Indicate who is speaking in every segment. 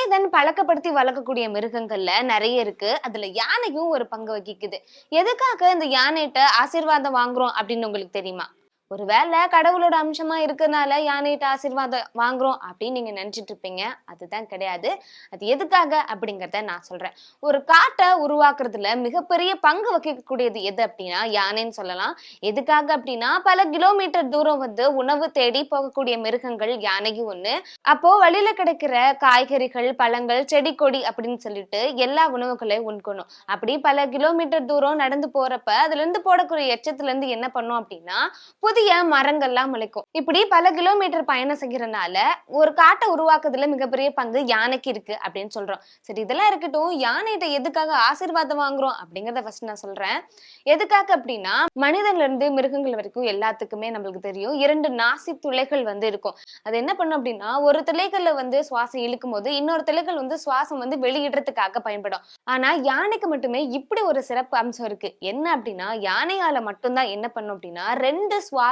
Speaker 1: மனிதன் பழக்கப்படுத்தி வளர்க்கக்கூடிய மிருகங்கள்ல நிறைய இருக்கு. அதுல யானையும் ஒரு பங்கு வகிக்குது. எதுக்காக இந்த யானைகிட்ட ஆசீர்வாதம் வாங்குறோம் அப்படின்னு உங்களுக்கு தெரியுமா? ஒருவேளை கடவுளோட அம்சமா இருக்கறனால யானைகிட்ட ஆசீர்வாதம் வாங்குறோம் அப்படின்னு நீங்க நினைச்சிட்டு இருப்பீங்க. அதுதான் கிடையாது. அது எதுக்காக அப்படிங்கறத நான் சொல்றேன். ஒரு காட்டை உருவாக்குறதுல மிகப்பெரிய பங்கு வகிக்கக்கூடியது எது அப்படின்னா யானைன்னு சொல்லலாம். எதுக்காக அப்படின்னா பல கிலோமீட்டர் தூரம் வந்து உணவு தேடி போகக்கூடிய மிருகங்கள் யானையும் ஒண்ணு. அப்போ வழியில கிடைக்கிற காய்கறிகள், பழங்கள், செடி கொடி அப்படின்னு சொல்லிட்டு எல்லா உணவுகளையும் உண்கணும். அப்படி பல கிலோமீட்டர் தூரம் நடந்து போறப்ப அதுல இருந்து போடக்கூடிய எச்சத்துல இருந்து என்ன பண்ணும் அப்படின்னா புதிய மரங்கள்லாம் முளைக்கும். இப்படி பல கிலோமீட்டர் பயணம் செய்யறதுனால ஒரு காட்டை உருவாக்குறதுல மிகப்பெரிய பங்கு யானைக்கு இருக்கு அப்படின்னு சொல்றோம். சரி, இதெல்லாம் இருக்கட்டும், யானைகிட்ட எதுக்காக ஆசீர்வாதம் வாங்குறோம் அப்படிங்கறத ஃபர்ஸ்ட் நான் சொல்றேன். எதுக்காக அப்படின்னா மனிதன்ல இருந்து மிருகங்கள் வரைக்கும் எல்லாத்துக்குமே நம்மளுக்கு தெரியும், 2 நாசி துளைகள் வந்து இருக்கும். அது என்ன பண்ணும் அப்படின்னா ஒரு துளைகள்ல வந்து சுவாசம் இழுக்கும் போது இன்னொரு துளைகள் வந்து சுவாசம் வந்து வெளியிடுறதுக்காக பயன்படும். ஆனா யானைக்கு மட்டுமே இப்படி ஒரு சிறப்பு அம்சம் இருக்கு. என்ன அப்படின்னா யானையால மட்டும்தான் என்ன பண்ணும் அப்படின்னா 2 சுவாச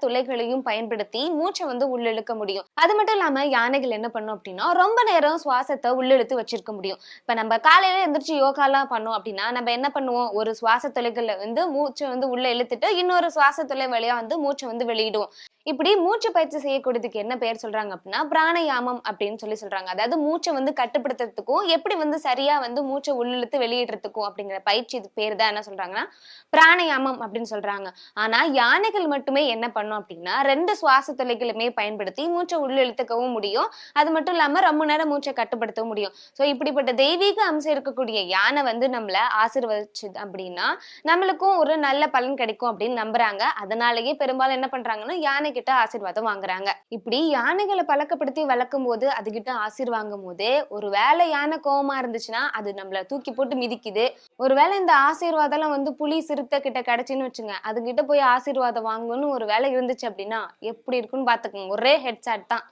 Speaker 1: துளைகளையும் பயன்படுத்தி மூச்சை வந்து உள்ளிழுக்க முடியும். அது மட்டும் இல்லாம யானைகள் என்ன பண்ணும் அப்படின்னா ரொம்ப நேரம் சுவாசத்தை உள்ளிழுத்து வச்சிருக்க முடியும். இப்ப நம்ம காலையில எந்திரிச்சு யோகா எல்லாம் பண்ணோம் அப்படின்னா நம்ம என்ன பண்ணுவோம், ஒரு சுவாச துளைகள்ல வந்து மூச்சை வந்து உள்ள இழுத்துட்டு இன்னொரு சுவாச துளை வழியா வந்து மூச்சை வந்து வெளியிடுவோம். இப்படி மூச்சு பயிற்சி செய்யக்கூடியதுக்கு என்ன பெயர் சொல்றாங்க அப்படின்னா பிராணயாமம் அப்படின்னு சொல்றாங்க. அதாவது மூச்சை வந்து கட்டுப்படுத்துறதுக்கும் எப்படி வந்து சரியா வந்து மூச்சை உள்ளிழுத்து வெளியிடுறதுக்கும் அப்படிங்கிற பயிற்சி பேர் தான் என்ன சொல்றாங்கன்னா பிராணயாமம் அப்படின்னு சொல்றாங்க. ஆனா யானைகள் மட்டுமே என்ன பண்ணும் அப்படின்னா 2 சுவாச துளைகளுமே பயன்படுத்தி மூச்சை உள்ளிழுத்துக்கவும் முடியும். அது மட்டும் இல்லாம ரொம்ப நேரம் மூச்சை கட்டுப்படுத்தவும் முடியும். சோ இப்படிப்பட்ட தெய்வீக அம்சம் இருக்கக்கூடிய யானை வந்து நம்மள ஆசீர்வதிச்சு அப்படின்னா நம்மளுக்கும் ஒரு நல்ல பலன் கிடைக்கும் அப்படின்னு நம்புறாங்க. அதனாலேயே பெரும்பாலும் என்ன பண்றாங்கன்னா யானை கிட்ட ஆசீர்வாதம் வாங்குறாங்க. இப்படி யானைகளை பழக்கப்படுத்தி வளர்க்கும் போது அதுகிட்ட வாங்கும் போதே ஒரு வேளை யானை கோவமா இருந்துச்சுன்னா அது நம்மள தூக்கி போட்டு மிதிக்குது. ஒருவேளை இந்த ஆசீர்வாதம் எல்லாம் வந்து புலி சிறுத்தை கிட்ட கிடைச்சுன்னு வச்சுங்க, அது கிட்ட போய் ஆசீர்வாதம் வாங்கணும்னு ஒரு வேலை இருந்துச்சு அப்படின்னா எப்படி இருக்குன்னு பாத்துக்கோங்க, ஒரே ஹெட்சாட் தான்.